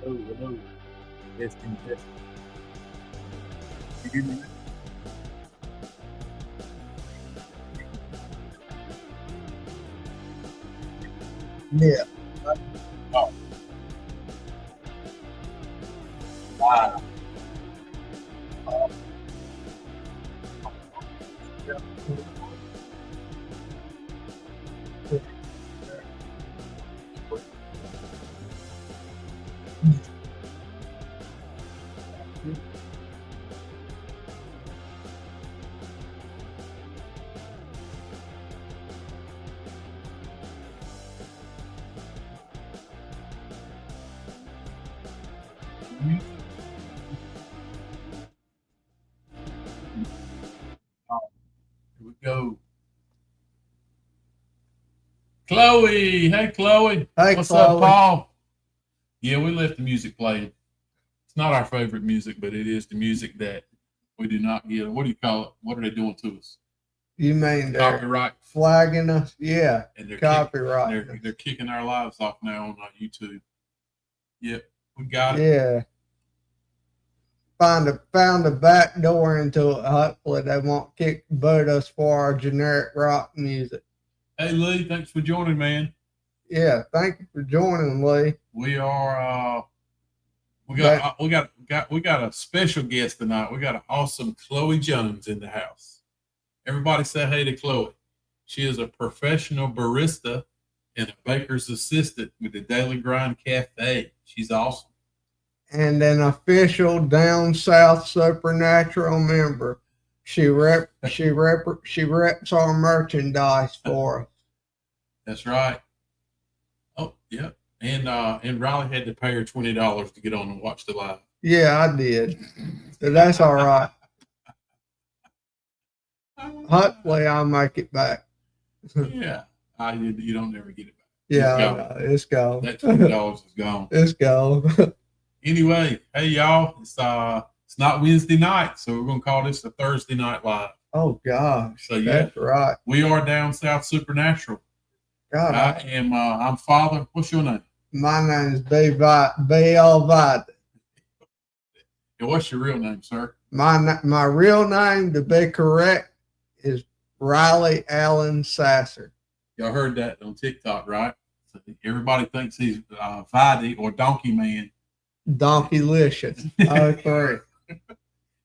Oh, hello. Testing, testing. You hear me? Yeah. Oh, wow. Oh, yeah. Oh, here we go. Chloe. Hey, Chloe. Hey, What's up, Chloe. Paul? Yeah, we left the music playing. It's not our favorite music, but it is the music that we do not get. What do you call it? What are they doing to us? You mean they're Copyright. flagging us? Yeah. And Copyright. they're kicking our lives off now on YouTube. Yep, we got it. Yeah. Found a back door into it. Hopefully they won't boot us for our generic rock music. Hey, Lee, thanks for joining, man. Yeah, thank you for joining, Lee. We are we got a special guest tonight. We got an awesome Chloe Jones in the house. Everybody say hey to Chloe. She is a professional barista and a baker's assistant with the Daily Grind Cafe. She's awesome. And an official Down South Supernatural member. She reps our merchandise for us. That's right. Oh, yeah. And Riley had to pay her $20 to get on and watch the live. Yeah, I did. So that's all right. Hopefully I'll make it back. Yeah. You don't never get it back. Yeah, it's gone. That $20 is gone. It's gone. Anyway, hey y'all, it's not Wednesday night, so we're gonna call this a Thursday night live. Oh gosh, So yeah, that's right. We are Down South Supernatural. God, I'm Father. What's your name? My name is B.L. Vide. And what's your real name, sir? My real name, to be correct, is Riley Allen Sasser. Y'all heard that on TikTok, right? So everybody thinks he's Vide or Donkey Man. Donkeylicious. Oh, three.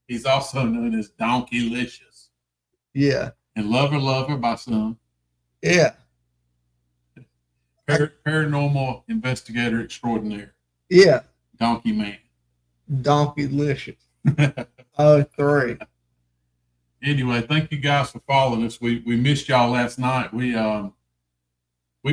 He's also known as Donkeylicious. Yeah. And Lover by some. Yeah. Paranormal investigator extraordinaire. Yeah. Donkey Man. Donkeylicious. Oh, three. Anyway, thank you guys for following us. We missed y'all last night. We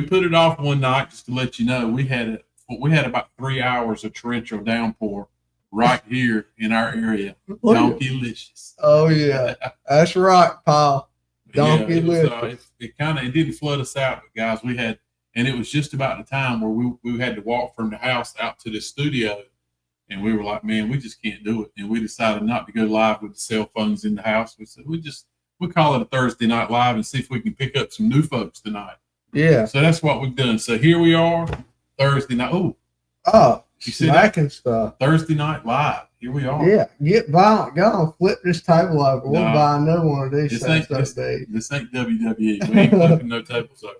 put it off one night just to let you know. We had about 3 hours of torrential downpour right here in our area. Donkeylicious. Oh yeah, that's right, Paul. Donkeylicious. Yeah, it didn't flood us out, but guys, and it was just about the time where we had to walk from the house out to the studio, and we were like, man, we just can't do it, and we decided not to go live with the cell phones in the house. We said we call it a Thursday night live and see if we can pick up some new folks tonight. Yeah. So that's what we've done. So here we are. Thursday night. You smacking stuff. Thursday night live. Here we are. Yeah, get violent. Go on, flip this table over. We'll buy another one of these. This ain't WWE. We ain't flipping no tables over.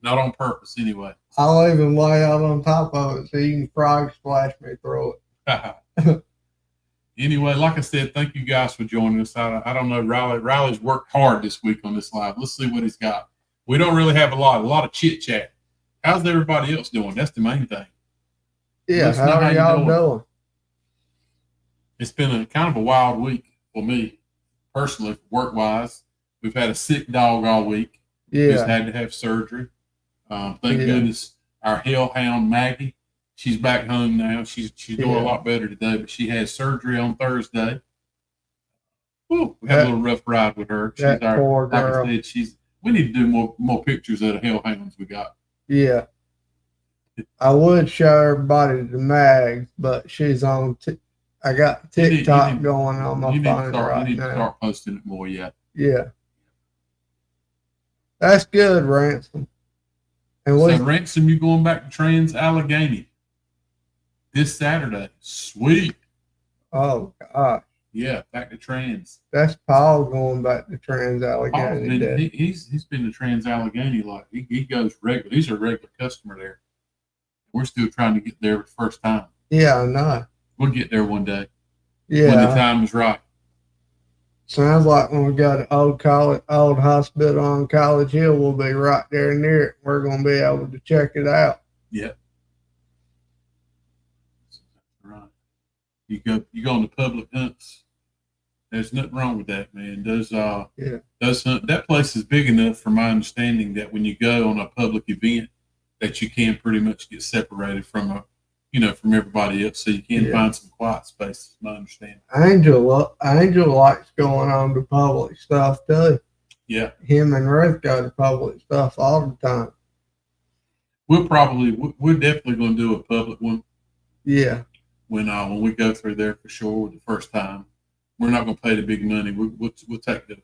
Not on purpose, anyway. I'll even lay out on top of it so you can frog splash me through it. Anyway, like I said, thank you guys for joining us. I don't know, Riley's worked hard this week on this live. Let's see what he's got. We don't really have a lot of chit chat. How's everybody else doing? That's the main thing. Yeah, Let us know how are you y'all doing? It's been a kind of a wild week for me personally, work wise. We've had a sick dog all week. Yeah. Who's had to have surgery. Thank goodness our hellhound Maggie, she's back home now. She's doing a lot better today, but she had surgery on Thursday. Whew, we had a little rough ride with her. She's our poor girl. Like I said, we need to do more pictures of the hellhounds we got. Yeah. I would show everybody the Mags, but she's on I got TikTok going on my phone right now. You need to start posting it more, yeah. Yeah. That's good, Ransom. And so, Ransom, you going back to Trans-Allegheny this Saturday. Sweet. Oh, gosh. Yeah, back to Trans. That's Paul going back to Trans-Allegheny. He's been to Trans-Allegheny. Like, he goes regular. He's a regular customer there. We're still trying to get there for the first time. Yeah, I know. We'll get there one day. Yeah. When the time is right. Sounds like when we got an old hospital on College Hill, we'll be right there near it. We're going to be able to check it out. Yeah. Right. You go on the public hunts. There's nothing wrong with that, man. Those hunt, that place is big enough, from my understanding, that when you go on a public event, that you can pretty much get separated from from everybody else, so you can find some quiet spaces, my understanding. Angel likes going on to public stuff too. Yeah. Him and Ruth go to public stuff all the time. We're definitely going to do a public one. Yeah. When we go through there for sure the first time. We're not going to pay the big money. We'll take the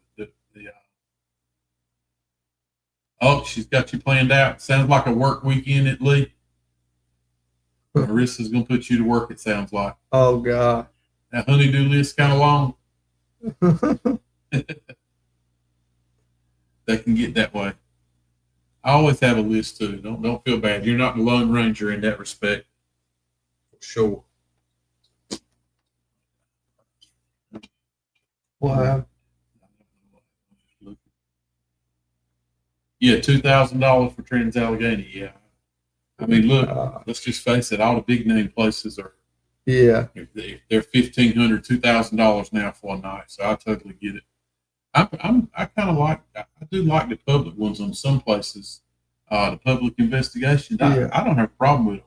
oh, she's got you planned out. Sounds like a work weekend at Lee. Marissa's going to put you to work, it sounds like. Oh, God. That honey-do list kind of long. They can get that way. I always have a list, too. Don't feel bad. You're not the Lone Ranger in that respect. For sure. Wow. Yeah, $2,000 for Trans-Allegheny, yeah. I mean, look, let's just face it. All the big name places are, they're $1,500, $2,000 now for a night. So I totally get it. I do like the public ones on some places. The public investigations, I don't have a problem with them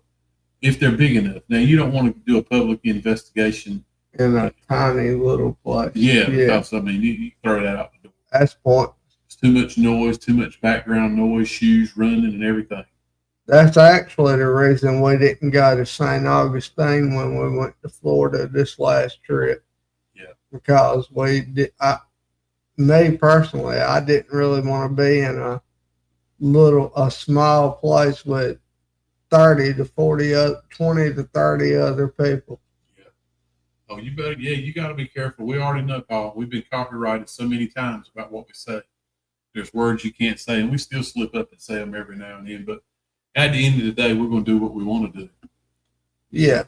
if they're big enough. Now, you don't want to do a public investigation in a tiny little place. Yeah, because I mean, you throw that out the door. That's point. It's too much noise, too much background noise, shoes running, and everything. That's actually the reason we didn't go to St. Augustine when we went to Florida this last trip. Yeah. Because me personally, I didn't really want to be in a small place with 20 to 30 other people. Yeah. Oh, you better, you got to be careful. We already know, Paul. We've been copyrighted so many times about what we say. There's words you can't say, and we still slip up and say them every now and then, but at the end of the day, we're going to do what we want to do. Yeah.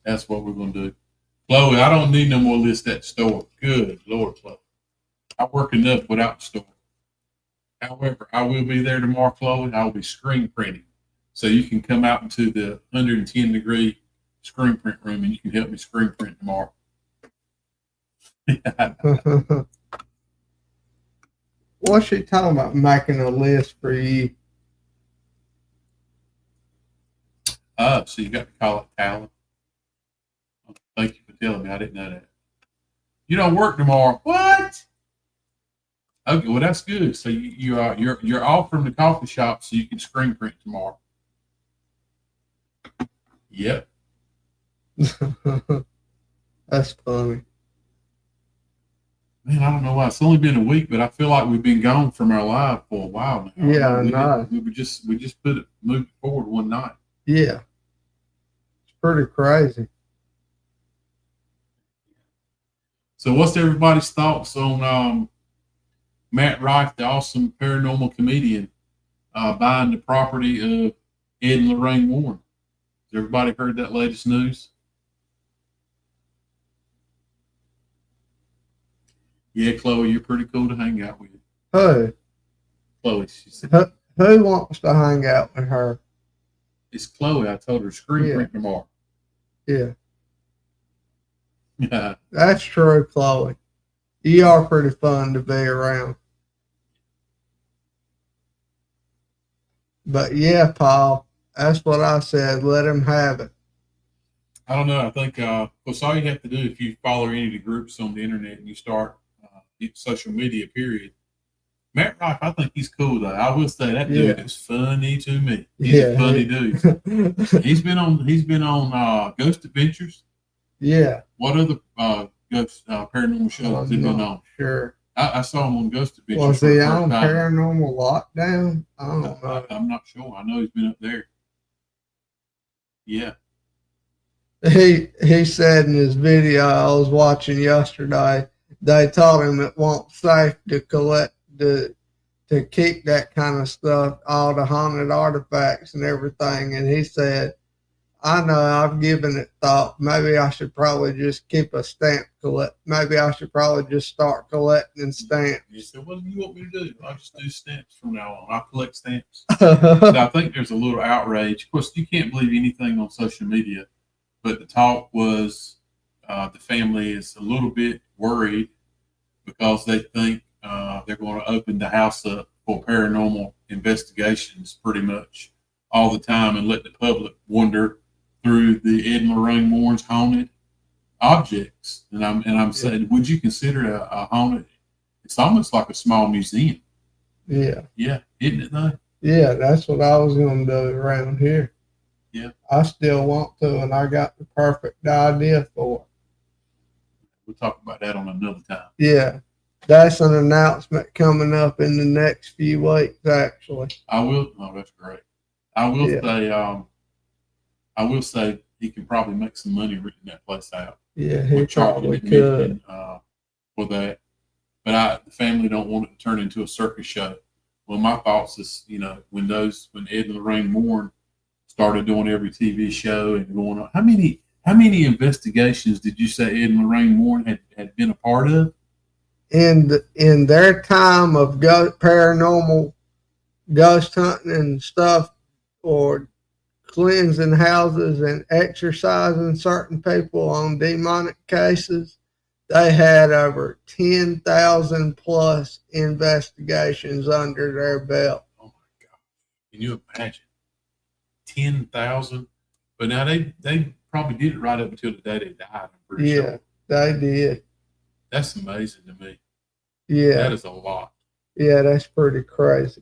That's what we're going to do. Chloe, I don't need no more list at the store. Good Lord, Chloe. I work enough without the store. However, I will be there tomorrow, Chloe. I will be screen printing. So you can come out into the 110-degree screen print room and you can help me screen print tomorrow. What's she talking about, making a list for you? So you got to call it talent. Thank you for telling me. I didn't know that. You don't work tomorrow. What? Okay, well that's good. So you're off from the coffee shop, so you can screen print tomorrow. Yep. That's funny. Man, I don't know why. It's only been a week, but I feel like we've been gone from our live for a while now. Yeah, I know. We just moved it forward one night. Yeah. It's pretty crazy. So what's everybody's thoughts on Matt Rife, the awesome paranormal comedian? buying the property of Ed and Lorraine Warren. Has everybody heard that latest news? Yeah, Chloe, you're pretty cool to hang out with. Who? Chloe, she said. Who wants to hang out with her? It's Chloe. I told her, scream print tomorrow. Yeah. Yeah. That's true, Chloe. You are pretty fun to be around. But yeah, Paul, that's what I said. Let him have it. I don't know. I think what's all you have to do if you follow any of the groups on the internet and you start social media, period. Matt Rife, I think he's cool though. I will say that dude is funny to me. He's a funny dude. He's been on Ghost Adventures. Yeah. What other ghost paranormal shows has he been on? Sure. I saw him on Ghost Adventures. Was he on Paranormal Lockdown? I don't know. I'm not sure. I know he's been up there. Yeah. He said in his video I was watching yesterday, they told him it wasn't safe to collect to keep that kind of stuff, all the haunted artifacts and everything. And he said, I know I've given it thought. Maybe I should probably just keep a stamp collect. Maybe I should probably just start collecting stamps. He said, what do you want me to do? I'll just do stamps from now on. I'll collect stamps. So I think there's a little outrage. Of course, you can't believe anything on social media, but the talk was the family is a little bit worried because they think they're going to open the house up for paranormal investigations pretty much all the time and let the public wander through the Ed and Lorraine Warren's haunted objects. And I'm saying, would you consider a haunted? It's almost like a small museum. Yeah. Yeah, isn't it though? Yeah, that's what I was going to do around here. Yeah. I still want to, and I got the perfect idea for it. We'll talk about that on another time. Yeah. That's an announcement coming up in the next few weeks, actually. I will. Oh, that's great. I will say he can probably make some money renting that place out. Yeah, he probably could. For that. But the family don't want it to turn into a circus show. Well, my thoughts is, when Ed and Lorraine Warren started doing every TV show and going on, how many investigations did you say Ed and Lorraine Warren had been a part of? In their time of paranormal ghost hunting and stuff, or cleansing houses and exorcising certain people on demonic cases, they had over 10,000 plus investigations under their belt. Oh my God. Can you imagine? 10,000? But now they probably did it right up until the day they died, I'm pretty sure. Yeah, they did. That's amazing to me. Yeah. That is a lot. Yeah, that's pretty crazy.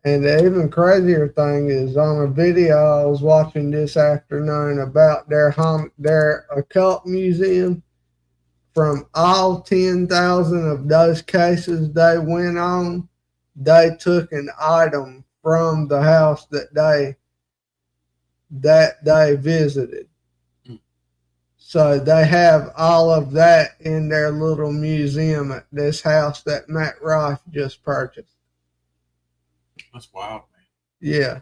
And the even crazier thing is, on a video I was watching this afternoon about their occult museum, from all 10,000 of those cases they went on, they took an item from the house that they visited. So they have all of that in their little museum at this house that Matt Rife just purchased. That's wild, man. Yeah.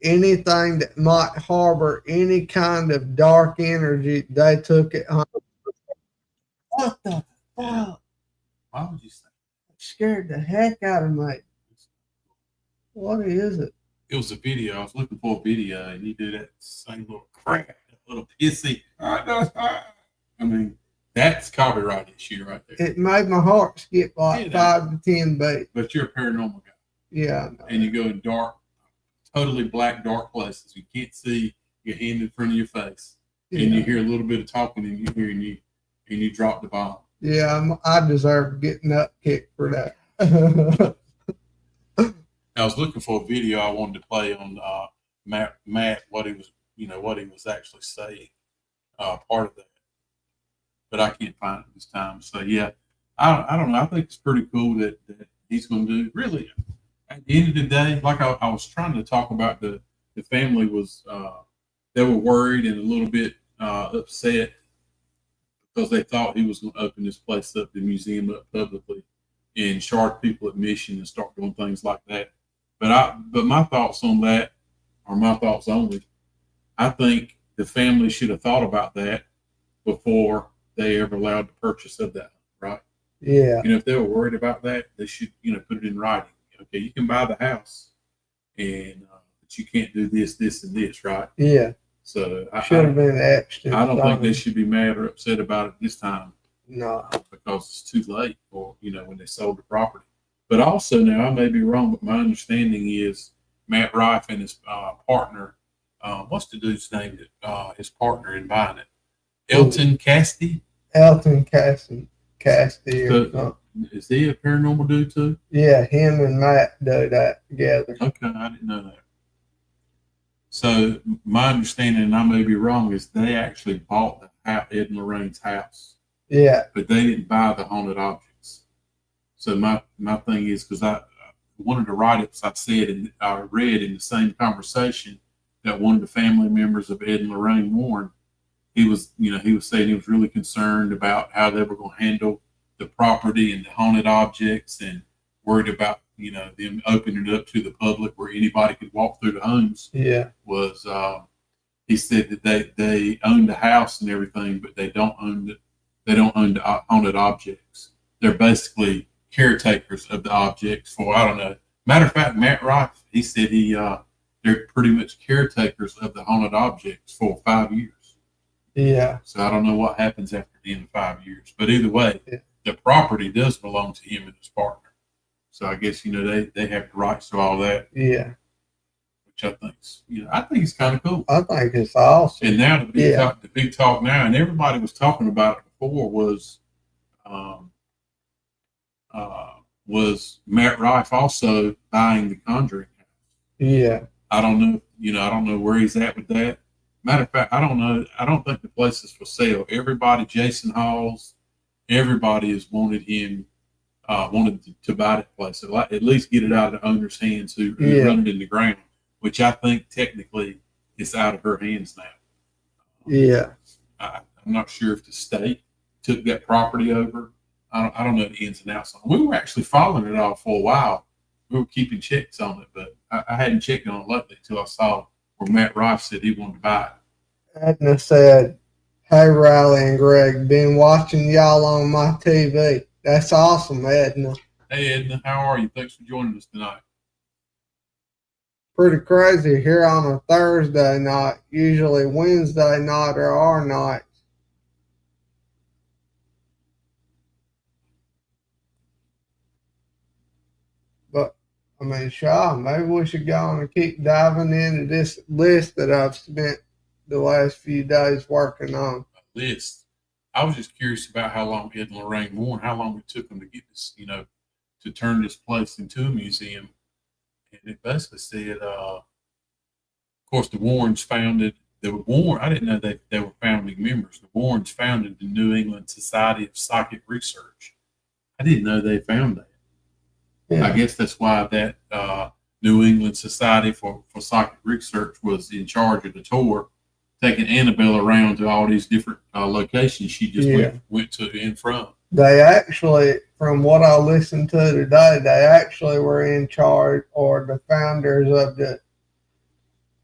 Anything that might harbor any kind of dark energy, they took it home. What the fuck? Why would you say that? It scared the heck out of me. What is it? It was a video. I was looking for a video, and he did that same little crap, that little pissy. I mean, that's copyright issue right there. It made my heart skip like 5 to 10 beats. But you're a paranormal guy. Yeah. And you go in dark, totally black, dark places. You can't see your hand in front of your face. Yeah. And you hear a little bit of talking, and you drop the bomb. Yeah, I deserve getting up kicked for that. I was looking for a video I wanted to play on Matt, what he was actually saying, part of that, but I can't find it this time. So yeah, I don't know. I think it's pretty cool that he's going to do. Really, at the end of the day, like I was trying to talk about, the family was they were worried and a little bit upset because they thought he was going to open this place up, the museum up publicly, and charge people admission and start doing things like that. But my thoughts on that are my thoughts only. I think the family should have thought about that before they ever allowed the purchase of that, right? Yeah. If they were worried about that, they should, put it in writing. Okay, you can buy the house, and but you can't do this, this, and this, right? Yeah. So Should have been etched. I don't think they should be mad or upset about it this time. No. Because it's too late for when they sold the property. But also now I may be wrong, but my understanding is Matt Rife and his partner. What's the dude's name? His partner in buying it, Elton Castee. Elton Castee. So, is he a paranormal dude too? Yeah, him and Matt do that together. Okay, I didn't know that. So my understanding, and I may be wrong, is they actually bought the house, Ed and Lorraine's house. Yeah. But they didn't buy the haunted objects. So my thing is, because I one of the write-ups I said and I read in the same conversation that one of the family members of Ed and Lorraine Warren, he was saying he was really concerned about how they were going to handle the property and the haunted objects, and worried about them opening it up to the public where anybody could walk through the homes. Yeah. Was he said that they own the house and everything, but they don't own it. They don't own the haunted objects. They're basically caretakers of the objects for, I don't know. Matter of fact, Matt Rife, he said they're pretty much caretakers of the haunted objects for 5 years. Yeah. So I don't know what happens after the end of 5 years. But either way, the property does belong to him and his partner. So I guess, they have the rights to all that. Yeah. Which I think it's kind of cool. I think it's awesome. And now the big talk now, and everybody was talking about it before, was Matt Rife also buying the Conjuring house. Yeah. I don't know, I don't know where he's at with that. Matter of fact, I don't know. I don't think the place is for sale. Everybody, Jason Halls, everybody has wanted him, wanted to buy that place. So at least get it out of the owner's hands who run it in the ground, which I think technically is out of her hands now. Yeah. I'm not sure if the state took that property over. I don't know the ins and outs on it. We were actually following it all for a while. We were keeping checks on it, but I hadn't checked on it lately until I saw where Matt Rife said he wanted to buy it. Edna said, "Hey, Riley and Greg, been watching y'all on my TV." That's awesome, Edna. Hey, Edna, how are you? Thanks for joining us tonight. Pretty crazy here on a Thursday night. Usually Wednesday night or our night. But, I mean, Shaw, maybe we should go on and keep diving into this list that I've spent the last few days working on. A list. I was just curious about how long Ed and Lorraine Warren, how long it took them to get this, to turn this place into a museum. And it basically said, of course, the Warrens founded, I didn't know they were founding members. The Warrens founded the New England Society of Psychic Research. I didn't know they found that. Yeah. I guess that's why that New England Society for Psychic Research was in charge of the tour, taking Annabelle around to all these different locations she just went to and from. They actually, from what I listened to today, they actually were in charge, or the founders of the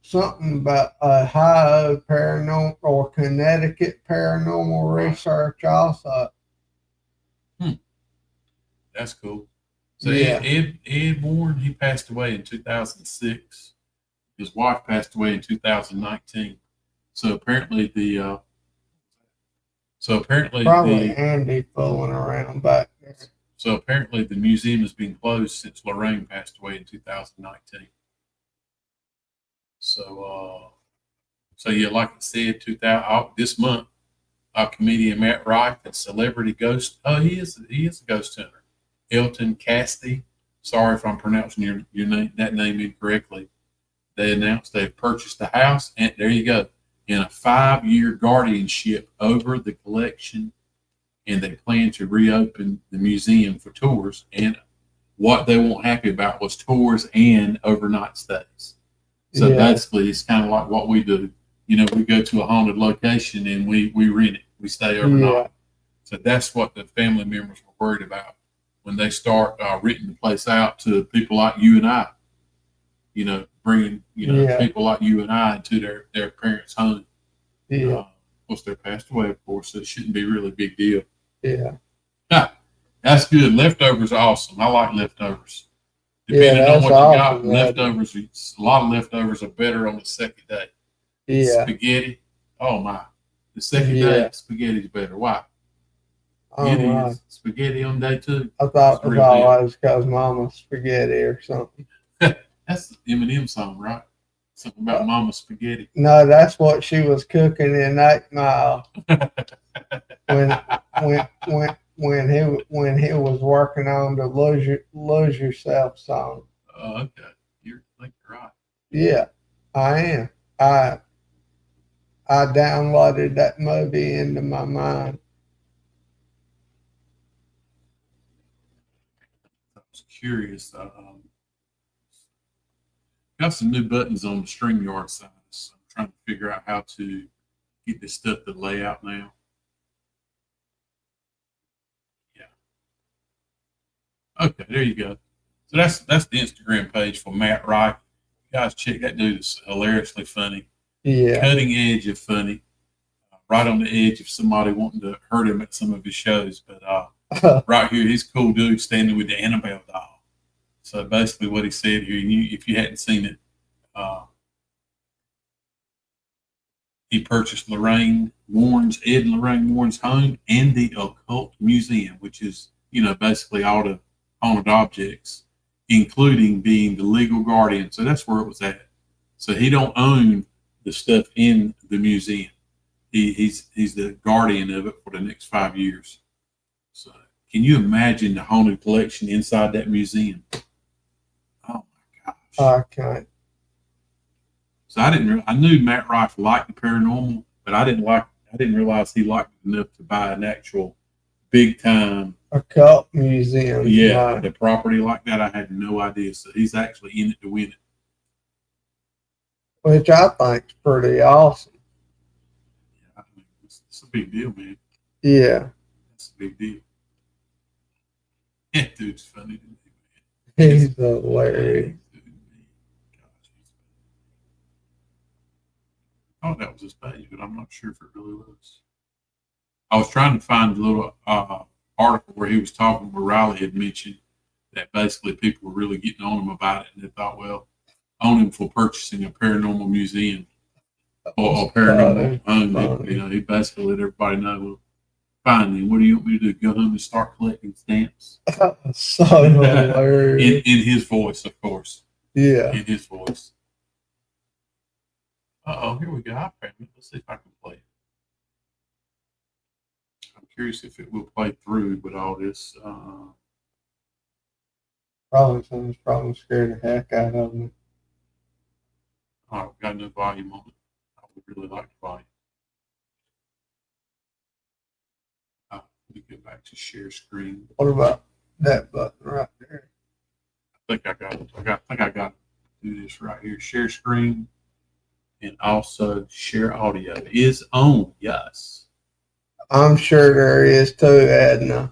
something about Ohio Paranormal or Connecticut Paranormal Research also. That's cool. So Ed Warren, he passed away in 2006. His wife passed away in 2019. So apparently probably Andy fooling around back there. So apparently the museum has been closed since Lorraine passed away in 2019. So yeah, like I said, this month, comedian Matt Rife and celebrity ghost. Oh, he is a ghost hunter. Elton Castee. Sorry if I'm pronouncing your name, that name incorrectly. They announced they've purchased the house, and there you go, in a 5-year guardianship over the collection, and they plan to reopen the museum for tours. And what they weren't happy about was tours and overnight stays. So basically, it's kind of like what we do. We go to a haunted location and we rent it. We stay overnight. Yeah. So that's what the family members were worried about when they start renting the place out to people like you and I. bringing Yeah. people like you and I to their parents' home. Yeah. Of course, they passed away, of course, so it shouldn't be really a big deal. Yeah. That's good. Leftovers are awesome. I like leftovers. Yeah, Depending on that's what you got, awesome. leftovers, a lot of leftovers are better on the second day. Yeah. Spaghetti, oh my. The second Yeah. day, spaghetti's better. Why? All It right. is. Spaghetti on day two. I thought It's it was real deal. always because Mama spaghetti or something. That's the Eminem song, right? Something about Mama Spaghetti. No, that's what she was cooking in 8 Mile when when he was working on the Lose Yourself song. Oh, okay. I think you're right. Yeah, I am. I I downloaded that movie into my mind. I was curious. Got some new buttons on the StreamYard side, so I'm trying to figure out how to get this stuff to lay out now. Yeah. Okay, there you go. So that's the Instagram page for Matt Wright. You guys, check that dude. It's hilariously funny, Yeah. cutting edge of funny, right on the edge of somebody wanting to hurt him at some of his shows. But right here, he's a cool dude standing with the Annabelle doll. So basically, what he said here, if you hadn't seen it, he purchased Ed and Lorraine Warren's home and the Occult Museum, which is basically all the haunted objects, including being the legal guardian. So that's where it was at. So he don't own the stuff in the museum. He's the guardian of it for the next 5 years. So can you imagine the haunted collection inside that museum? Oh my gosh! I can't. So I knew Matt Rife liked the paranormal, but I didn't realize he liked it enough to buy an actual big time Occult museum. Yeah, Right. the property like that. I had no idea. So he's actually in it to win it. Which I think's pretty awesome. Yeah, I mean, it's a big deal, man. Yeah. It's a big deal. That dude's funny, isn't he, man? He's hilarious. I thought that was his page, but I'm not sure if it really was. I was trying to find a little article where he was talking, where Riley had mentioned that basically people were really getting on him about it, and they thought, well, on him for purchasing a paranormal museum or a paranormal home. He basically let everybody know, well, fine, then what do you want me to do? Go home and start collecting stamps? So hilarious. in his voice, of course. Yeah. In his voice. Here we go. Let's see if I can play it. I'm curious if it will play through with all this. Someone's probably scared the heck out of me. All right, we got no volume on it. I would really like the volume. Let me go back to share screen. What about that button right there? I think I got it. I think I got to do this right here. Share screen and also share audio is on. Yes. I'm sure there is too, Edna.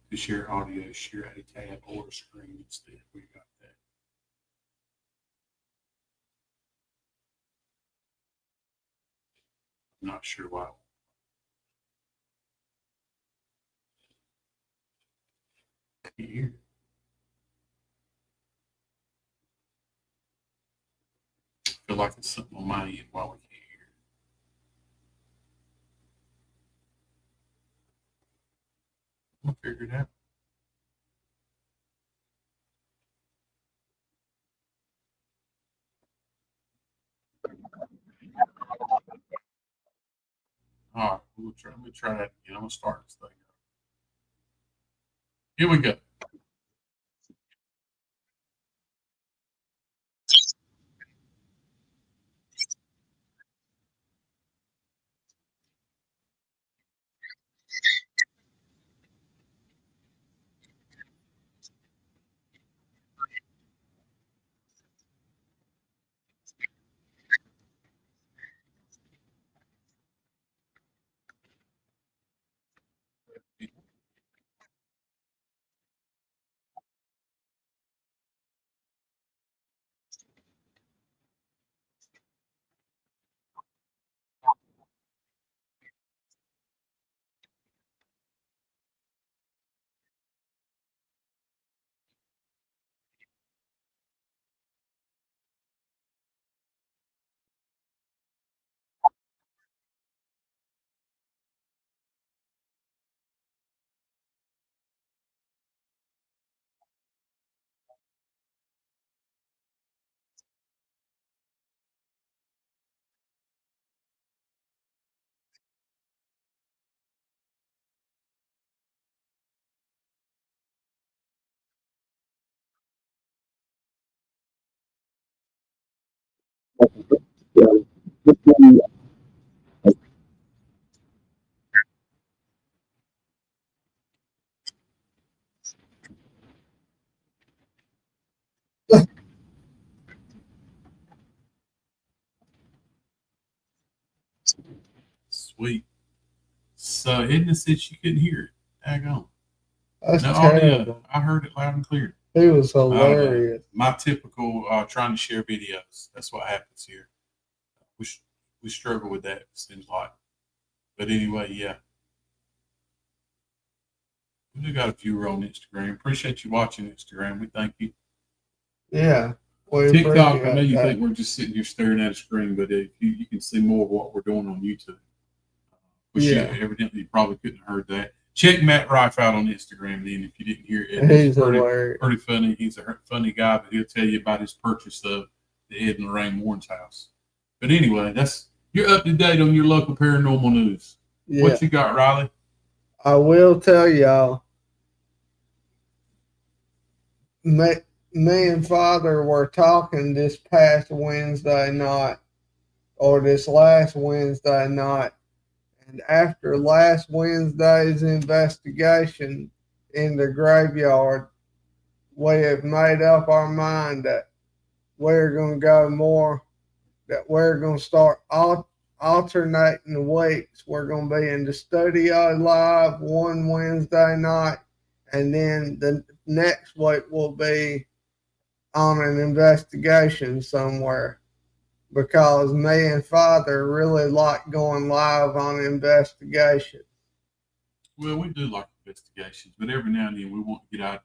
To share audio, share a tab or a screen instead. We got that. I'm not sure why. Here. I feel like it's something on my end while we can't hear. I'm gonna figure it out. All right, let me try that again. I'm gonna start this thing up. Here we go. Sweet. So Edna said she couldn't hear it. Hang on. That's No audio. terrible. I heard it loud and clear. He was I don't know. hilarious. My typical trying to share videos. That's what happens here. We struggle with that. It seems like. But anyway, yeah. We do got a viewer on Instagram. Appreciate you watching Instagram. We thank you. Yeah. We TikTok, I know appreciate you that. think we're just sitting here staring at a screen, but if you can see more of what we're doing on YouTube. Which Yeah. evidently you probably couldn't have heard that. Check Matt Rife out on Instagram then if you didn't hear it. He's pretty, hilarious. pretty funny. He's a funny guy, but he'll tell you about his purchase of the Ed and Lorraine Warren's house. But anyway, you're up to date on your local paranormal news. Yeah. What you got, Riley? I will tell y'all, me and Father were talking this past Wednesday night, or this last Wednesday night, and after last Wednesday's investigation in the graveyard, we have made up our mind that we're going to go more, that we're going to start alternating the weeks. We're going to be in the studio live one Wednesday night, and then the next week will be on an investigation somewhere, because me and Father really like going live on investigation. Well, we do like investigations, but every now and then we want to get out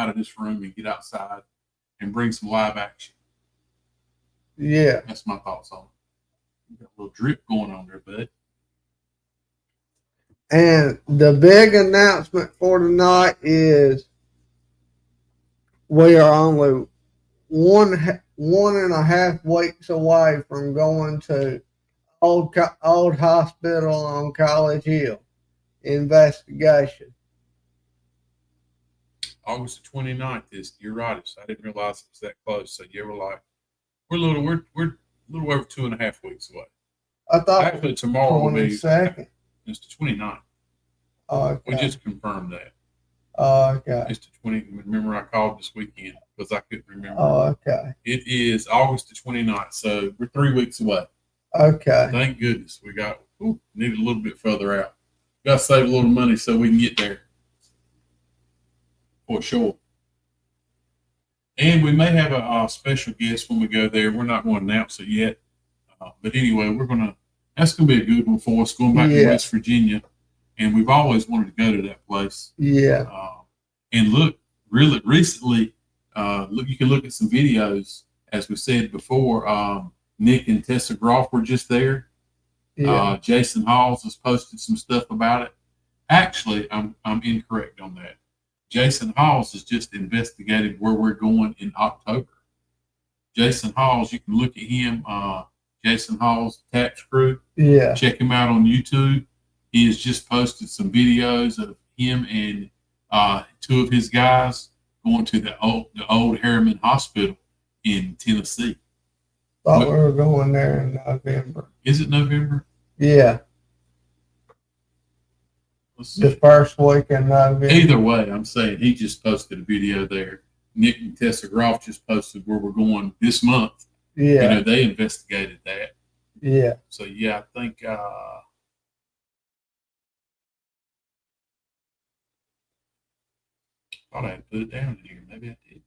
of this room and get outside and bring some live action. Yeah. That's my thoughts on it. Got a little drip going on there, bud. And the big announcement for tonight is we are only 1.5 weeks away from going to old hospital on College Hill investigation. August the 29th is, you're right. I didn't realize it was that close. So yeah, we're a little over 2.5 weeks away. I thought Actually tomorrow will be 22nd. It's the 29th. Okay. We just confirmed that. Okay. It's the 20th. Remember I called this weekend because I couldn't remember. Okay. It is August the 29th, so we're 3 weeks away. Okay. Thank goodness. We need a little bit further out. Got to save a little money so we can get there. For sure. And we may have a special guest when we go there. We're not going to announce it yet. But anyway, that's going to be a good one for us, going back to West Virginia. And we've always wanted to go to that place. Yeah. And look, really recently, you can look at some videos. As we said before, Nick and Tessa Groff were just there. Yeah. Jason Halls has posted some stuff about it. Actually, I'm incorrect on that. Jason Halls has just investigated where we're going in October. Jason Halls, you can look at him, Jason Halls Tax Crew. Yeah. Check him out on YouTube. He has just posted some videos of him and two of his guys going to the old Harriman Hospital in Tennessee. Thought we were going there in November. Is it November? Yeah. The first week in November. Either way, I'm saying he just posted a video there. Nick and Tessa Groff just posted where we're going this month. Yeah. They investigated that. Yeah. So yeah, I think thought I had put it down in here. Maybe I did.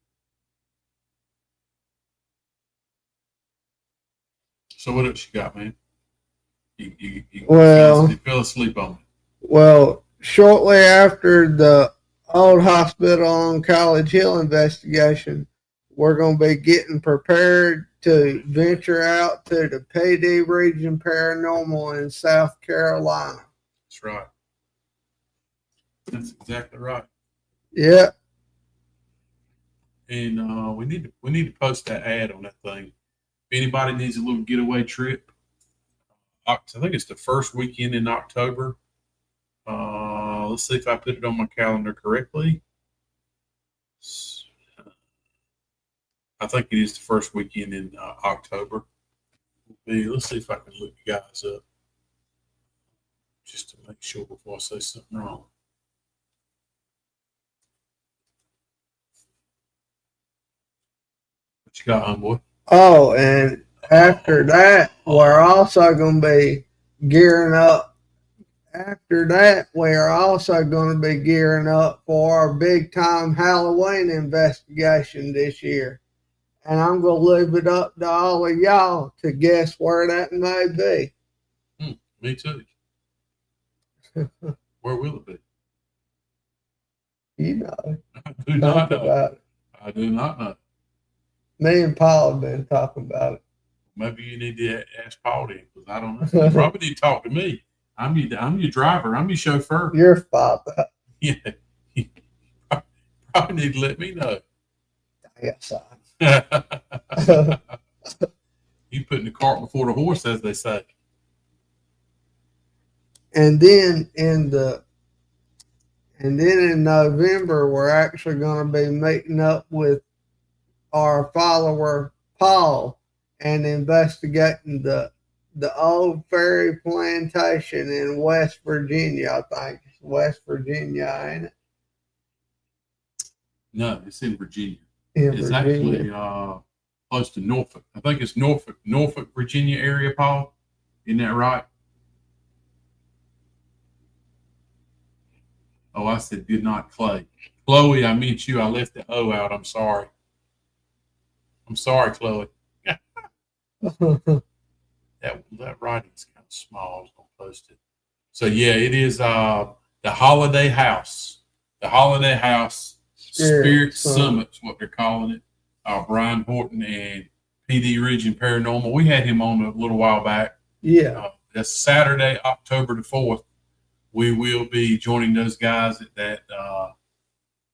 So what else you got, man? You fell asleep on me. Well, shortly after the old hospital on College Hill investigation, we're going to be getting prepared to venture out to the PD Region Paranormal in South Carolina. That's right. That's exactly right. Yeah. And we need to post that ad on that thing. If anybody needs a little getaway trip, I think it's the first weekend in October. Let's see if I put it on my calendar correctly. I think it is the first weekend in October. We'll be. Let's see if I can look you guys up just to make sure before I say something wrong. What you got, homeboy? Oh, and after that, we're also going to be gearing up. After that, we're also going to be gearing up for our big time Halloween investigation this year. And I'm going to leave it up to all of y'all to guess where that may be. Me too. Where will it be? You know, I do not talk know. about it. I do not know. Me and Paul have been talking about it. Maybe you need to ask Paul then, because I don't know. You probably need to talk to me. I'm your driver. I'm your chauffeur. Your father. Yeah. You probably need to let me know. Yes, You putting the cart before the horse, as they say. And then in November, we're actually going to be meeting up with our follower Paul and investigating the old Ferry Plantation in West Virginia. I think it's West Virginia, ain't it? No, it's in Virginia. In It's Virginia. actually close to Norfolk. I think it's Norfolk, Virginia area, Paul. Isn't that right? Oh, I said did not Clay. Chloe, I meant you. I left the O out. I'm sorry. I'm sorry, Chloe. That writing's kind of small. I was gonna post it. So yeah, it is the Holiday House. The Holiday House Spirit Summit's what they're calling it. Brian Horton and PD Region Paranormal. We had him on a little while back. Yeah. That's Saturday, October the 4th. We will be joining those guys at that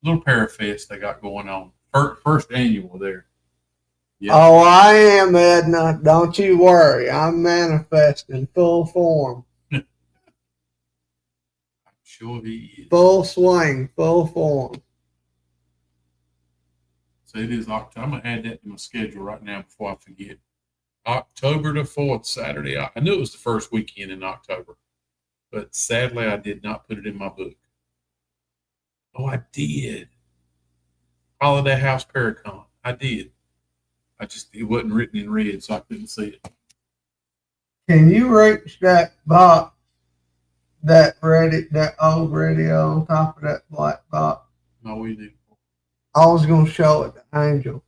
little Parafest they got going on. First annual there. Yep. Oh, I am, Edna. Don't you worry. I'm manifesting full form. I'm sure he is. Full swing, full form. So it is October. I'm going to add that to my schedule right now before I forget. October the 4th, Saturday. I knew it was the first weekend in October, but sadly I did not put it in my book. Oh, I did. Holiday House Paracon. I did. It wasn't written in red, so I couldn't see it. Can you reach that box, that old radio on top of that black box? No, we didn't. I was going to show it to Angel.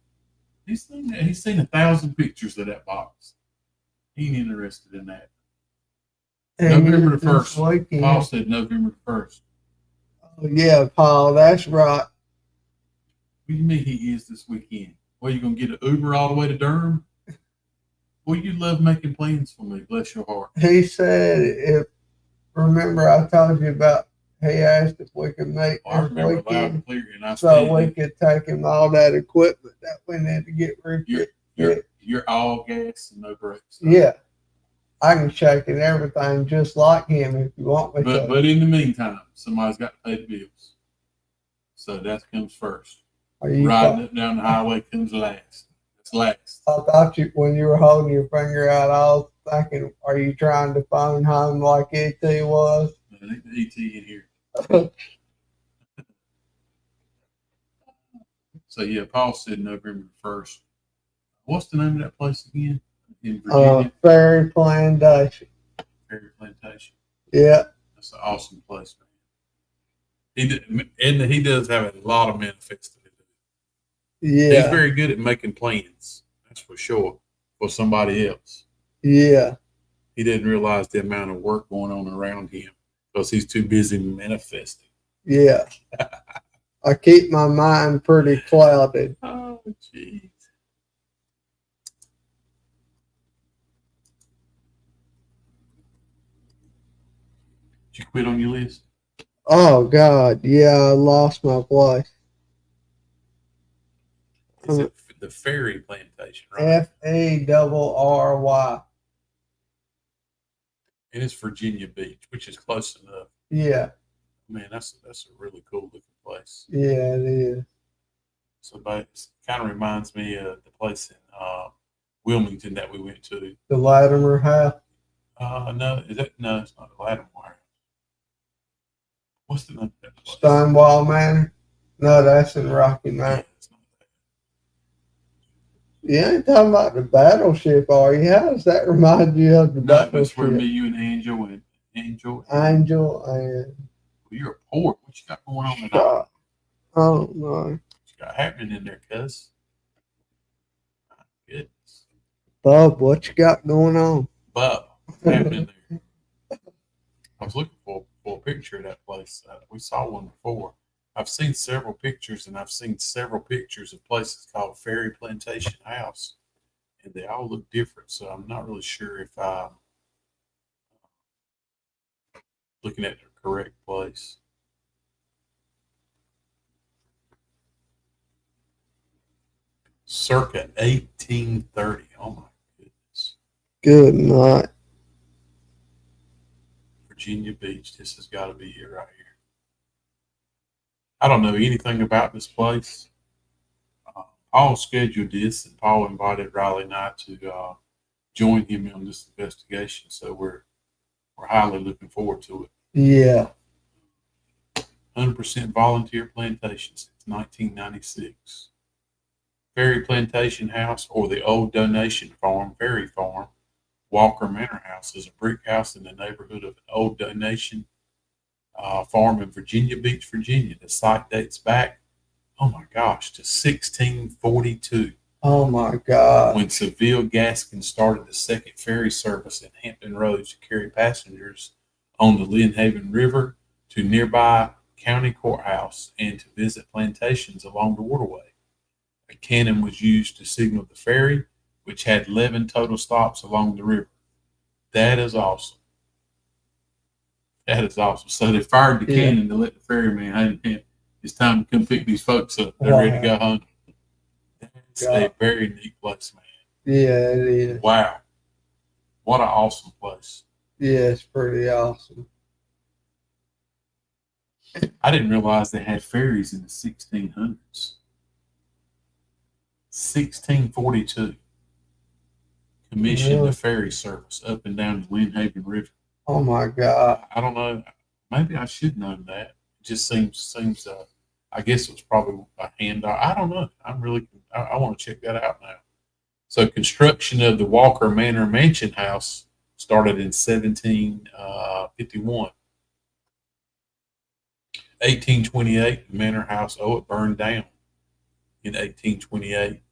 He's seen that. He's seen 1,000 pictures of that box. He ain't interested in that. And November the 1st. Paul said November the 1st. Oh, yeah, Paul, that's right. What do you mean he is this weekend? Well, you going to get an Uber all the way to Durham? Well, you love making plans for me. Bless your heart. He said, remember I told you about, he asked if we could make this weekend so we could take him all that equipment that we need to get repaired. You're all gas and no brakes. Yeah. I can shake it everything just like him if you want me to. But in the meantime, somebody's got to pay the bills. So that comes first. Riding up down the highway comes last. It's last. I thought when you were holding your finger out, I was thinking, are you trying to phone home like E.T. was? I think the E.T. in here. So yeah, Paul said November 1st. What's the name of that place again? In Virginia? Ferry Plantation. Ferry Plantation. Yeah. That's an awesome place, man. He does have a lot of manifesting. Yeah. He's very good at making plans. That's for sure. For somebody else. Yeah. He didn't realize the amount of work going on around him because he's too busy manifesting. Yeah. I keep my mind pretty clouded. Oh, jeez. Did you quit on your list? Oh, God. Yeah, I lost my place. Is it the Ferry Plantation, right? Ferry. And it's Virginia Beach, which is close enough. Yeah. Man, that's a really cool looking place. Yeah, it is. So, but it kind of reminds me of the place in Wilmington that we went to. The Latimer House. No, no, it's not the Lattimore. What's the name of that place? Stonewall Manor. No, that's in Rocky Mount. It's not that. You ain't talking about the battleship, are you? How does that remind you of the No, that's where me, battleship? you, and Angel and Angel and you're a port. What you got going on tonight? Shot. I don't know. What you got happening in there, cuz? My goodness. Bub, what you got going on? Bub, what's happening there? I was looking for a picture of that place. We saw one before. I've seen several pictures, and I've seen several pictures of places called Ferry Plantation House, and they all look different. So I'm not really sure if I'm looking at the correct place. Circa 1830. Oh my goodness. Good night. Virginia Beach. This has got to be it right here. I don't know anything about this place. Paul scheduled this, and Paul invited Riley and I to join him on this investigation. So we're highly looking forward to it. Yeah. 100% volunteer plantation since 1996. Ferry Plantation House, or the old donation farm, Ferry Farm, Walker Manor House, is a brick house in the neighborhood of an old donation farm in Virginia Beach, Virginia. The site dates back, oh my gosh, to 1642. Oh my God. When Seville Gaskin started the second ferry service in Hampton Roads to carry passengers on the Lynn Haven River to nearby county courthouse and to visit plantations along the waterway. A cannon was used to signal the ferry, which had 11 total stops along the river. That is awesome. That is awesome. So they fired the cannon to let the ferryman, hey, it's time to come pick these folks up. They're ready to go home. That's a very neat place, man. Yeah, it is. Wow. What an awesome place. Yeah, it's pretty awesome. I didn't realize they had ferries in the 1600s. 1642. Commissioned the ferry service up and down the Lynn Haven River. Oh my God. I don't know. Maybe I should know that. It just seems. I guess it was probably a handout. I don't know. I want to check that out now. So construction of the Walker Manor Mansion House started in 1751. 1828, the Manor House, it burned down in 1828.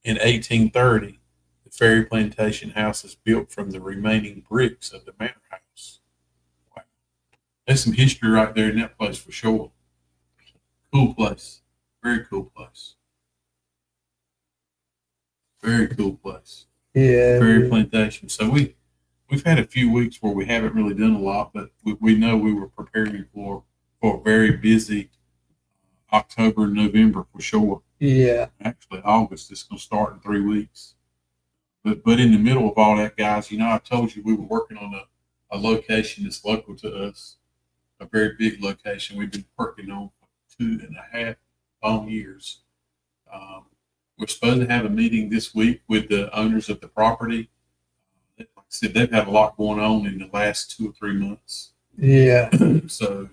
In 1830, the Ferry Plantation House is built from the remaining bricks of the Manor House. Wow. There's some history right there in that place for sure. Cool place. Very cool place. Very cool place. Yeah. Ferry Plantation. So we've had a few weeks where we haven't really done a lot, but we know we were preparing for a very busy October and November for sure. Yeah. Actually, August is going to start in 3 weeks. But in the middle of all that, guys, I told you we were working on a location that's local to us, a very big location we've been working on for 2.5 long years. We're supposed to have a meeting this week with the owners of the property. Like I said, they've had a lot going on in the last 2 or 3 months. Yeah. So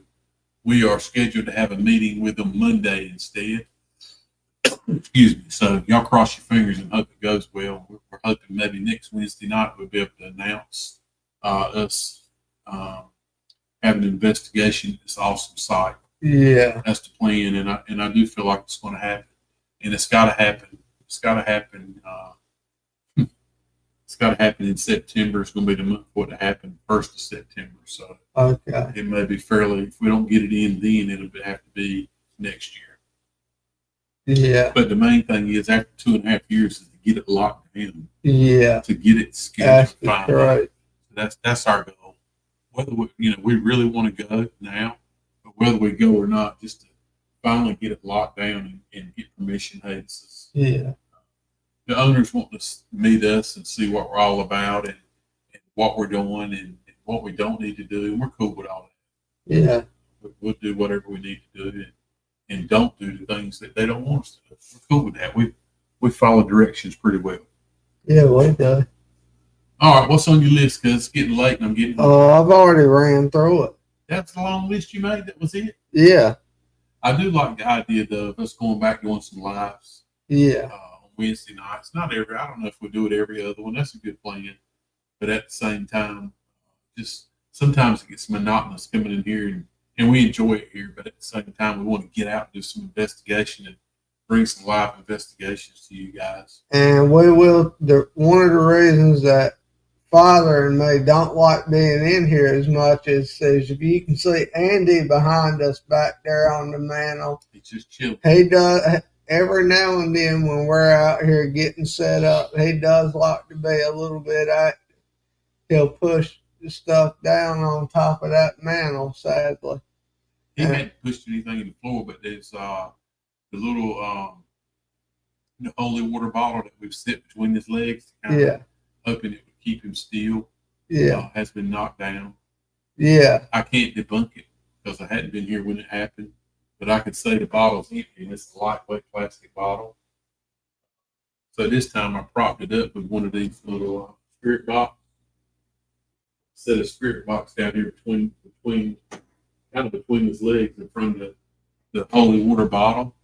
we are scheduled to have a meeting with them Monday instead. Excuse me. So y'all cross your fingers and hope it goes well. We're hoping maybe next Wednesday night we'll be able to announce us having an investigation at this awesome site. Yeah. That's the plan, and I do feel like it's going to happen, and it's got to happen. It's got to happen. It's got to happen in September. It's going to be the month for it to happen, 1st of September. So okay, it may be fairly. If we don't get it in, then it'll have to be next year. Yeah. But the main thing is, after 2.5 years, is to get it locked in. Yeah. To get it scheduled. That's right. That's our goal. Whether we really want to go now, but whether we go or not, just to finally get it locked down and get permission. Hey, yeah. The owners want to meet us and see what we're all about and what we're doing and what we don't need to do. And we're cool with all that. Yeah. We'll do whatever we need to do and don't do the things that they don't want us to do. We're cool with that. We follow directions pretty well. Yeah, we do. All right, what's on your list? Because it's getting late and I'm getting. I've already ran through it. That's the long list you made. That was it. Yeah, I do like the idea though of us going back doing some lives yeah, on Wednesday nights. Not every. I don't know if we do it every other one. That's a good plan. But at the same time, just sometimes it gets monotonous coming in here, and we enjoy it here. But at the same time, we want to get out and do some investigation and bring some live investigations to you guys. and we will. One of the reasons that Father and me don't like being in here as much is if you can see Andy behind us back there on the mantle. It's just chilling. He does every now and then when we're out here getting set up. He does like to be a little bit active. He'll push the stuff down on top of that mantle. Sadly, He hadn't pushed anything in the floor, but there's the little the holy water bottle that we've set between his legs, yeah, hoping it would keep him still. yeah, Has been knocked down. yeah, I can't debunk it because I hadn't been here when it happened, but I could say the bottle's empty and it's a lightweight plastic bottle. So this time I propped it up with one of these little spirit box. Set a spirit box down here between his legs in front of the holy water bottle.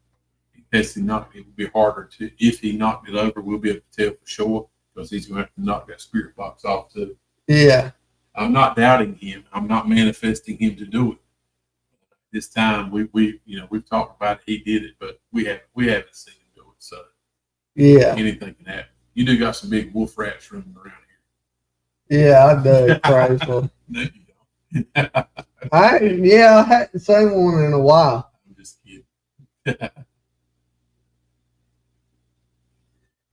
In case he knocked it, would be harder to. If he knocked it over, we'll be able to tell for sure because he's going to have to knock that spirit box off too. yeah. I'm not doubting him. I'm not manifesting him to do it. This time we've talked about it. He did it, but we haven't seen him do it. So Yeah, anything can happen. You do got some big wolf rats running around yeah, I do. Crazy. here. No, you don't. I hadn't seen one in a while. I'm just kidding.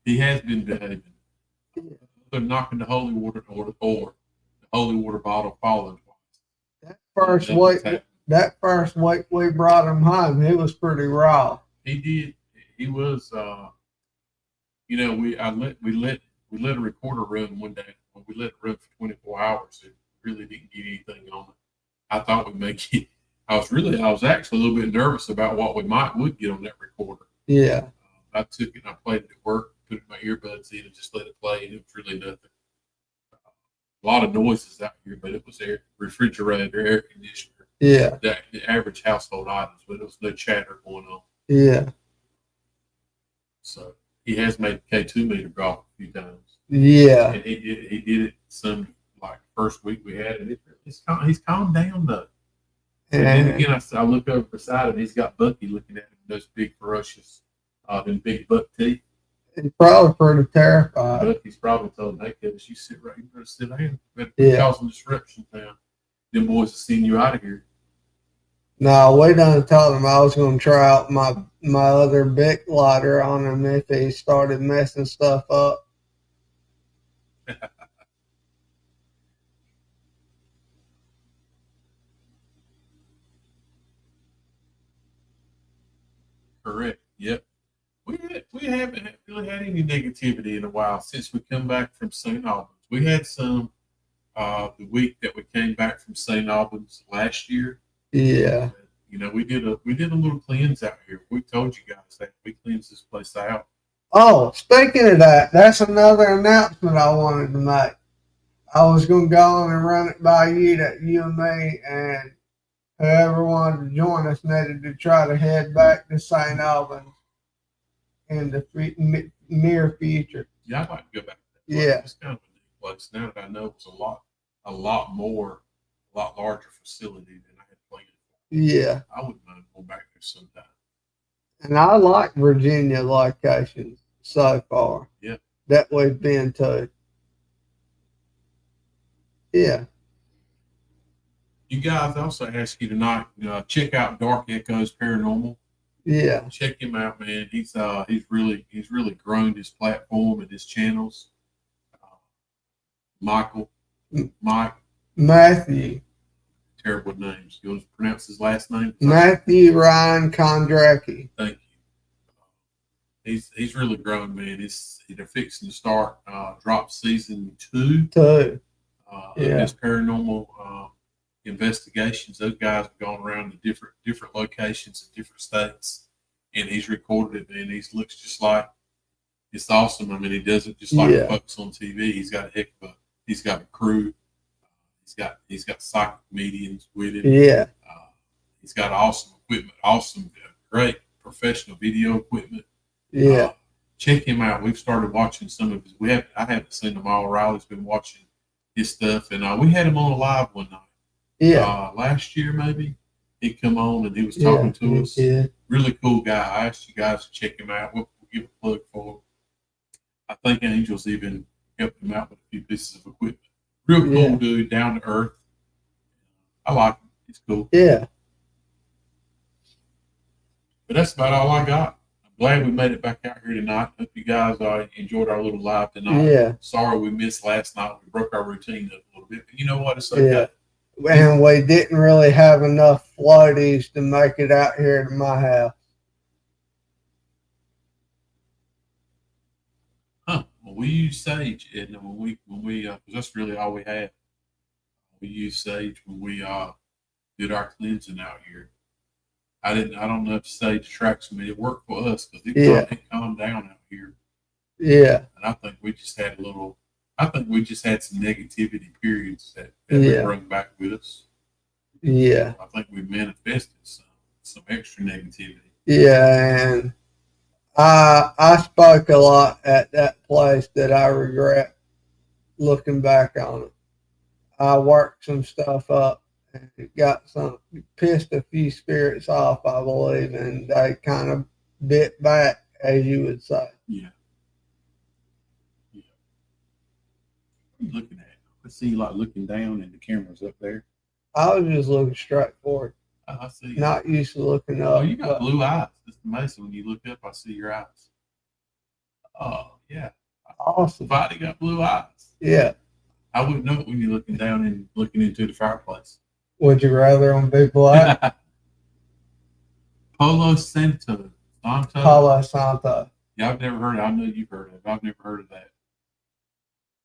He has been behaving. They're knocking the holy water or the holy water bottle falling twice. That first week we brought him home, he was pretty raw. He did. He was. We let a recorder run one day. We let it run for 24 hours. It really didn't get anything on it. I thought we'd make it. I was actually a little bit nervous about what would get on that recorder. Yeah. I took it and I played it at work, put my earbuds in and just let it play, and it was really nothing. A lot of noises out here, but it was refrigerator, air conditioner. Yeah. The average household items, but there was no chatter going on. Yeah. So he has made the K2 meter go off a few times. Yeah. And he did it some like first week we had it. He's calmed down though. And then again, I look over beside him. He's got Bucky looking at him. Those big ferocious, them big buck teeth. He's probably pretty terrified. Bucky's probably told him, "Hey, Kevin, you sit right. You better sit down. Better cause some disruption down. Them boys will send you out of here." No, we done told him I was going to try out my other Bic lighter on him if he started messing stuff up. Correct. Yep. We haven't really had any negativity in a while since we come back from St. Albans. We had some the week that we came back from St. Albans last year. Yeah. We did a little cleanse out here. We told you guys that we cleansed this place out. Oh, speaking of that, that's another announcement I wanted to make. I was going to go on and run it by you that you and me and whoever wanted to join us needed to try to head back to St. Albans in the near future. Yeah, I'd like to go back to that place. Yeah. It's kind of a neat place now that I know it's a lot larger facility than I had planned for. Yeah. I wouldn't mind going back there sometime. And I like Virginia locations so far. Yeah. That we've been to. Yeah. You guys, I also ask you tonight, check out Dark Echoes Paranormal. Yeah. Check him out, man. He's really grown his platform and his channels. Mike, Matthew. terrible names. You want to pronounce his last name? Matthew Ryan Kondracki. Thank you. He's really grown, man. They're fixing to start drop season 2. Of his paranormal investigations. Those guys have gone around to different locations in different states, and he's recorded it, and he looks just like It's awesome. I mean, he does it just like Yeah. folks on TV. He's got he's got a crew. He's got psychic comedians with him. Yeah. He's got awesome equipment, great professional video equipment. Yeah. Check him out. We've started watching some of his. I haven't seen them all. Riley's been watching his stuff, and we had him on live one night. Yeah. Last year maybe he come on and he was talking to us. Yeah. Really cool guy. I asked you guys to check him out. We'll give a plug for him. I think Angel's even helped him out with a few pieces of equipment. Real cool dude, down to earth. I like him. He's cool. Yeah. But that's about all I got. I'm glad we made it back out here tonight. Hope you guys enjoyed our little live tonight. Yeah. Sorry we missed last night. We broke our routine up a little bit. But you know what? It's okay. Yeah. And we didn't really have enough floaties to make it out here to my house. Huh. Well, we use sage, and when we cause that's really all we had. We used sage when we did our cleansing out here. I don't know if sage attracts me. It worked for us because it calmed down out here. Yeah. And I think we just had some negativity periods that we bring back with us. Yeah. I think we manifested some extra negativity. Yeah, and I spoke a lot at that place that I regret looking back on it. I worked some stuff up and pissed a few spirits off, I believe, and they kind of bit back, as you would say. Yeah. Yeah. What are you looking at? I see you like looking down and the camera's up there. I was just looking straight forward. Oh, I see. Not used to looking up. Oh, you got blue eyes. It's amazing when you look up, I see your eyes. Oh, yeah. Awesome. Somebody got blue eyes. Yeah. I wouldn't know it when you're looking down and looking into the fireplace. Would you rather them be black? Palo Santo. Palo Santo. Yeah, I've never heard of it. I know you've heard of it. I've never heard of that.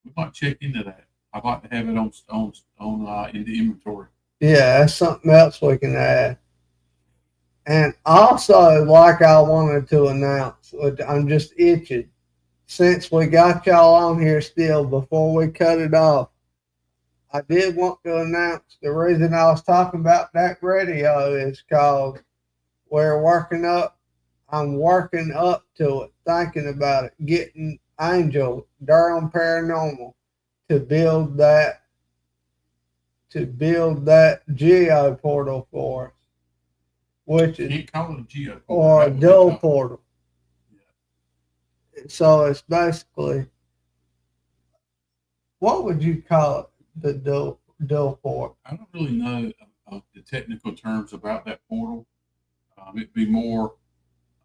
We might check into that. I'd like to have it on in the inventory. Yeah, that's something else we can add. And also, like I wanted to announce, I'm just itching. Since we got y'all on here still, before we cut it off, I did want to announce the reason I was talking about that radio is because I'm working up to it, thinking about it, getting Angel, Durham Paranormal, to build that geo portal for us, which is, you can't call it a geo portal, or a dual portal. So it's basically, what would you call it? The dual portal. I don't really know the technical terms about that portal. It'd be more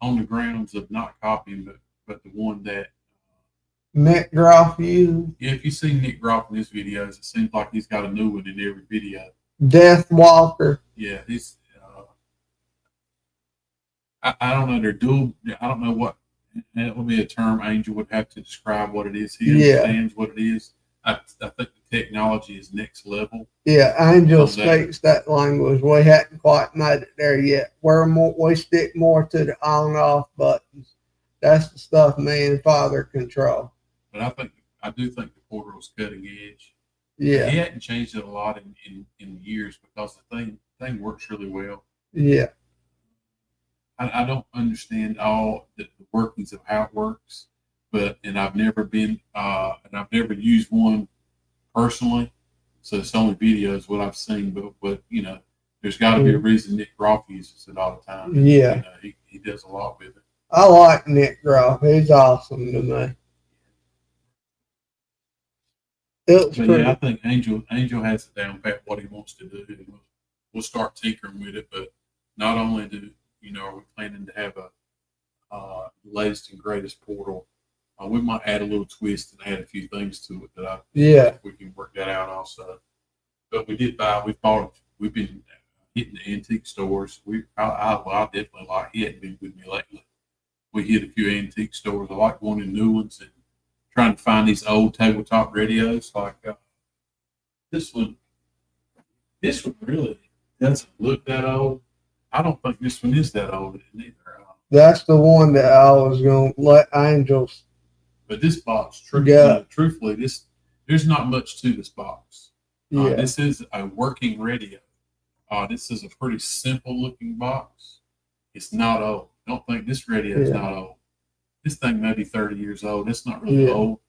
on the grounds of not copying, but the one that Nick Groff used. Yeah, if you see Nick Groff in his videos, it seems like he's got a new one in every video. Death Walker. Yeah, he's. I don't know. They're dual. I don't know what. That would be a term Angel would have to describe what it is. He understands what it is. I think the technology is next level. Yeah, Angel speaks that language. We hadn't quite made it there yet. We stick more to the on-off buttons. That's the stuff me and Father control. But I do think the portal's cutting edge. Yeah, he hadn't changed it a lot in years because the thing works really well. Yeah. I don't understand all the workings of how it works, and I've never used one personally, so it's only videos what I've seen. But there's got to be a reason Nick Groff uses it all the time. Yeah, he does a lot with it. I like Nick Groff. He's awesome to me. Yeah, I think Angel has it down pat what he wants to do. We'll start tinkering with it, but not only are we planning to have a latest and greatest portal, we might add a little twist and add a few things to it that we can work that out also. But we've been hitting the antique stores. I definitely like. He hadn't been with me lately. We hit a few antique stores. I like going to new ones and trying to find these old tabletop radios. Like this one really doesn't look that old. I don't think this one is that old either. That's the one that I was going to let Angel But this box, Yeah. truthfully, there's not much to this box. Yeah. This is a working radio. This is a pretty simple looking box. It's not old. Don't think this radio is not old. This thing may be 30 years old. It's not really old.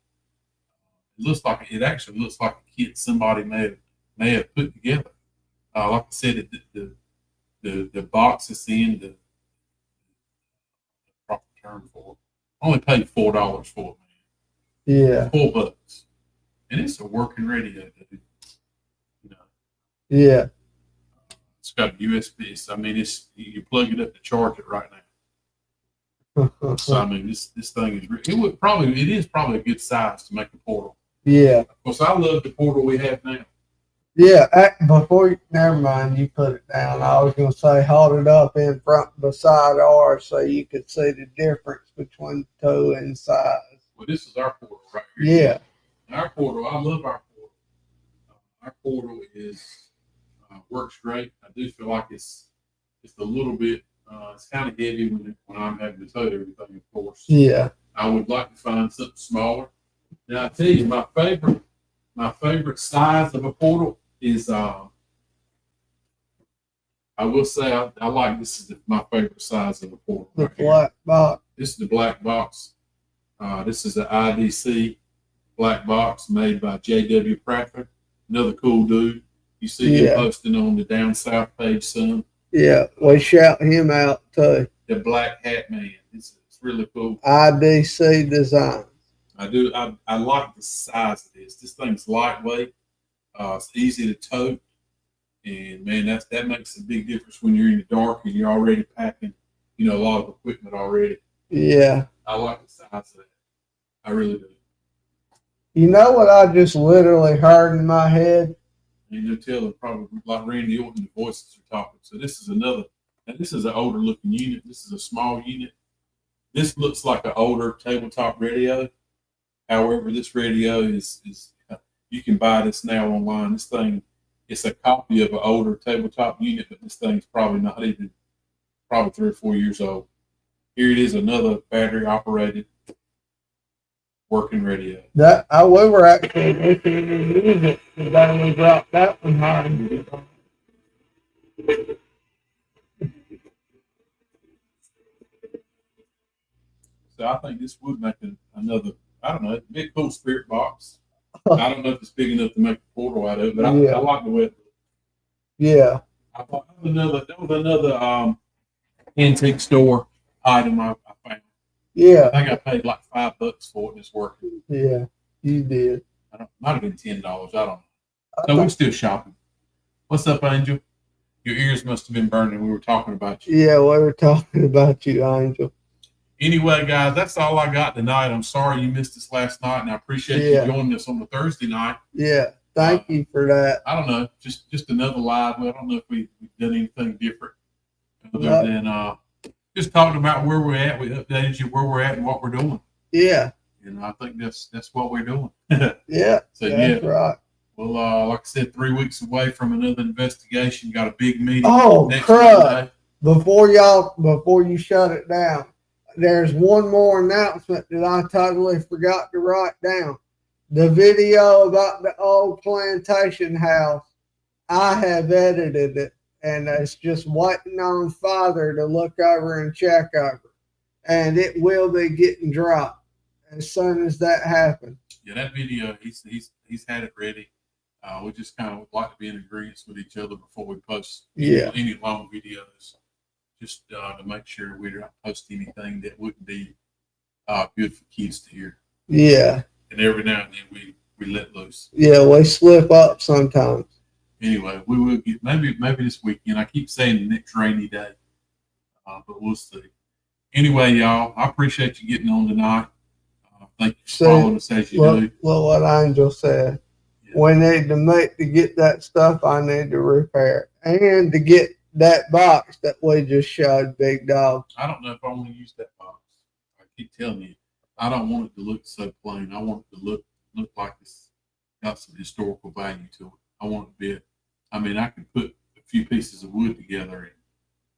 It actually looks like a kit somebody may have put together. Like I said, the box is in the proper term for it. I only paid $4 for it, man. Yeah. $4. And it's a working radio, dude. You know. Yeah. It's got a USB. So, I mean, you plug it up to charge it right now. So I mean, this thing is it is probably a good size to make a portal. Yeah. Of course, I love the portal we have now. Yeah. Never mind, you put it down. I was gonna say hold it up in front beside ours so you could see the difference between the two in size. Well, this is our portal right here. Yeah. Our portal, I love our portal. Our portal works great. I do feel like it's a little bit. It's kind of heavy when I'm having to tote everything, of course. Yeah. I would like to find something smaller. Now I tell you, my favorite size of a portal is I will say I like this is my favorite size of a portal. The right black box. This is the black box. This is the IDC black box made by J.W. Prather, another cool dude. You see him posting on the Down South page some. Yeah, we shout him out too. The Black Hat Man. It's really cool. IDC Design. I do. I like the size of this. This thing's lightweight. It's easy to tote, and man, that makes a big difference when you're in the dark and you're already packing, a lot of equipment already. Yeah. I like the size of that. I really do. You know what I just literally heard in my head? And you'll tell probably like Randy Orton, the voices are talking. So this is this is an older looking unit. This is a small unit. This looks like an older tabletop radio. However, this radio is you can buy this now online. This thing, it's a copy of an older tabletop unit, but this thing's probably not even 3 or 4 years old. Here it is, another battery operated working radio. We were actually listening to music and then we dropped that one home. So I think this would make another, I don't know, it'd be a cool spirit box. I don't know if it's big enough to make a portal out of it, but I like the way it looks. Yeah. I thought that was another antique store item I found. Yeah. I think I paid like $5 for it and it's working. Yeah, you did. Might have been $10. I don't know. So we're still shopping. What's up, Angel? Your ears must have been burning. We were talking about you. Yeah, we were talking about you, Angel. Anyway, guys, that's all I got tonight. I'm sorry you missed us last night, and I appreciate you joining us on the Thursday night. Yeah, thank you for that. I don't know, just another live. I don't know if we've done anything different other than just talking about where we're at. We updated you where we're at and what we're doing. Yeah. And I think that's what we're doing. Yeah, so that's right. Well, like I said, 3 weeks away from another investigation. Got a big meeting. Oh, next crud. Before you shut it down, there's one more announcement that I totally forgot to write down. The video about the old plantation house, I have edited it, and it's just waiting on Father to look over and check over. And it will be getting dropped as soon as that happens. Yeah, that video, he's had it ready. We just kind of would like to be in agreement with each other before we post any long videos, just to make sure we don't post anything that wouldn't be good for kids to hear. Yeah. And every now and then we let loose. Yeah, we slip up sometimes. Anyway, we will get maybe this weekend. I keep saying the next rainy day, but we'll see. Anyway, y'all, I appreciate you getting on tonight. Thank you for following us as you do. Well, what Angel said. Yeah. We need to get that stuff I need to repair. And to get that box that we just showed Big Dog. I don't know if I want to use that box. I keep telling you, I don't want it to look so plain. I want it to look like it's got some historical value to it. I want it to be I can put a few pieces of wood together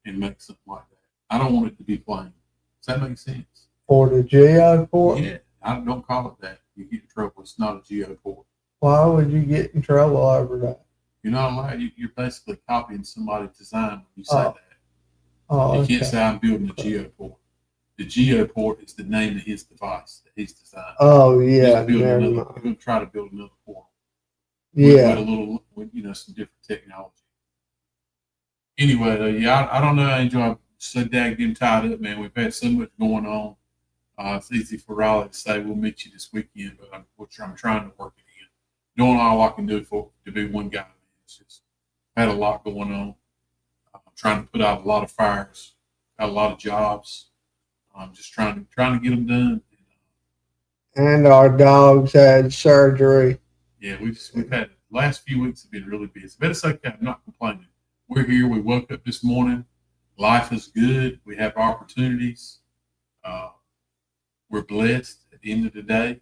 and make something like that. I don't want it to be plain. Does that make sense? For the Geo port? Yeah. I don't call it that. You get in trouble. It's not a geoport. Why would you get in trouble over that? You're not allowed. You're basically copying somebody's design when you say Oh. that. Oh, You can't okay. say I'm building a geoport. The geoport is the name of his device that he's designed. Oh, yeah, He's building never another. mind. We're going to try to build another portal Yeah. with a little, some different technology. Anyway, yeah, I don't know, Angel. I'm so daggum tied up, man. We've had so much going on. It's easy for Riley to say we'll meet you this weekend, but I'm trying to work it in. Doing all I can do to be one guy. Man. It's just had a lot going on. I'm trying to put out a lot of fires, got a lot of jobs. I'm just trying to get them done. And our dogs had surgery. Yeah, we've had the last few weeks have been really busy, but it's okay. I'm not complaining. We're here. We woke up this morning. Life is good. We have opportunities. We're blessed. At the end of the day,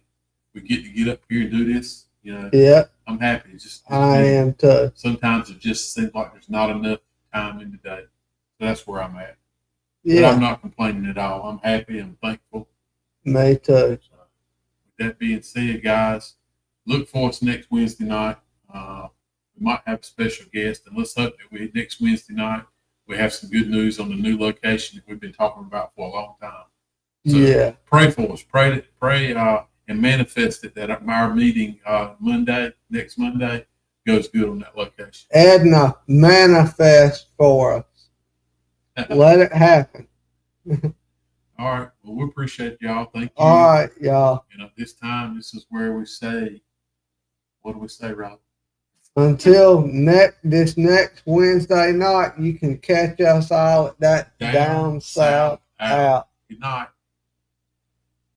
we get up here and do this. Yeah, I'm happy. It's I am too. Sometimes it just seems like there's not enough time in the day. So that's where I'm at. But Yeah, I'm not complaining at all. I'm happy. I'm thankful. me too. So, with that being said, guys, look for us next Wednesday night. We might have a special guest, and let's hope that next Wednesday night we have some good news on the new location that we've been talking about for a long time. So Yeah, pray for us. Pray and manifest it that our meeting next Monday, goes good on that location. Edna, manifest for us. Let it happen. All right. Well, we appreciate y'all. Thank you. All right, y'all. This time, this is where we say, what do we say, Rob? Until this next Wednesday night, you can catch us all at that down south out. Good night.